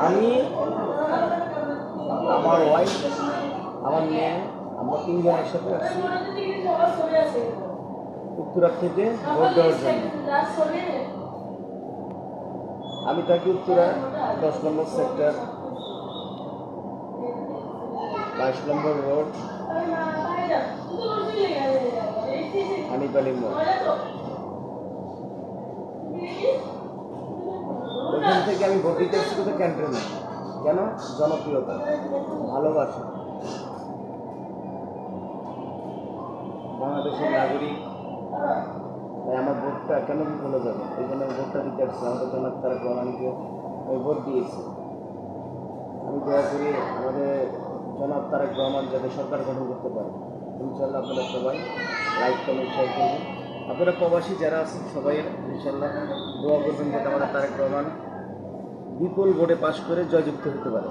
আমি, আমার ওয়াইফ, আমার মেয়ে, আমরা তিনজন একসাথে আসছি উত্তরা থেকে ভোট দেওয়ার জন্য। আমি থাকি উত্তরা 10 নম্বর সেক্টর, 22 নম্বর রোড, হানিপালি মোড়। ওইখান থেকে আমি ভোট দিতে এসেছি কোথাও ক্যান্টিনে। কেন? জনপ্রিয়তা, ভালোবাসা, বাংলাদেশের নাগরিক, তাই আমার ভোটটা কেন ভুলে যাবে? এই জন্য আমি ভোটটা দিতে আসছি। আমাদের জনাব তারেক রহমানকে আমি ভোট দিয়েছি। আমি দয়া করি আমাদের জনাব তারেক রহমান যাতে সরকার গঠন করতে পারে। ইনশাল্লাহ আপনারা সবাই লাইক কমেন্ট শেয়ার করবেন। আপনারা প্রবাসী যারা আছেন সবাই ইনশাল্লাহ দোয়া করবেন যাতে আমাদের তারেক রহমান বিপুল ভোটে পাশ করে জয়যুক্ত হতে পারে।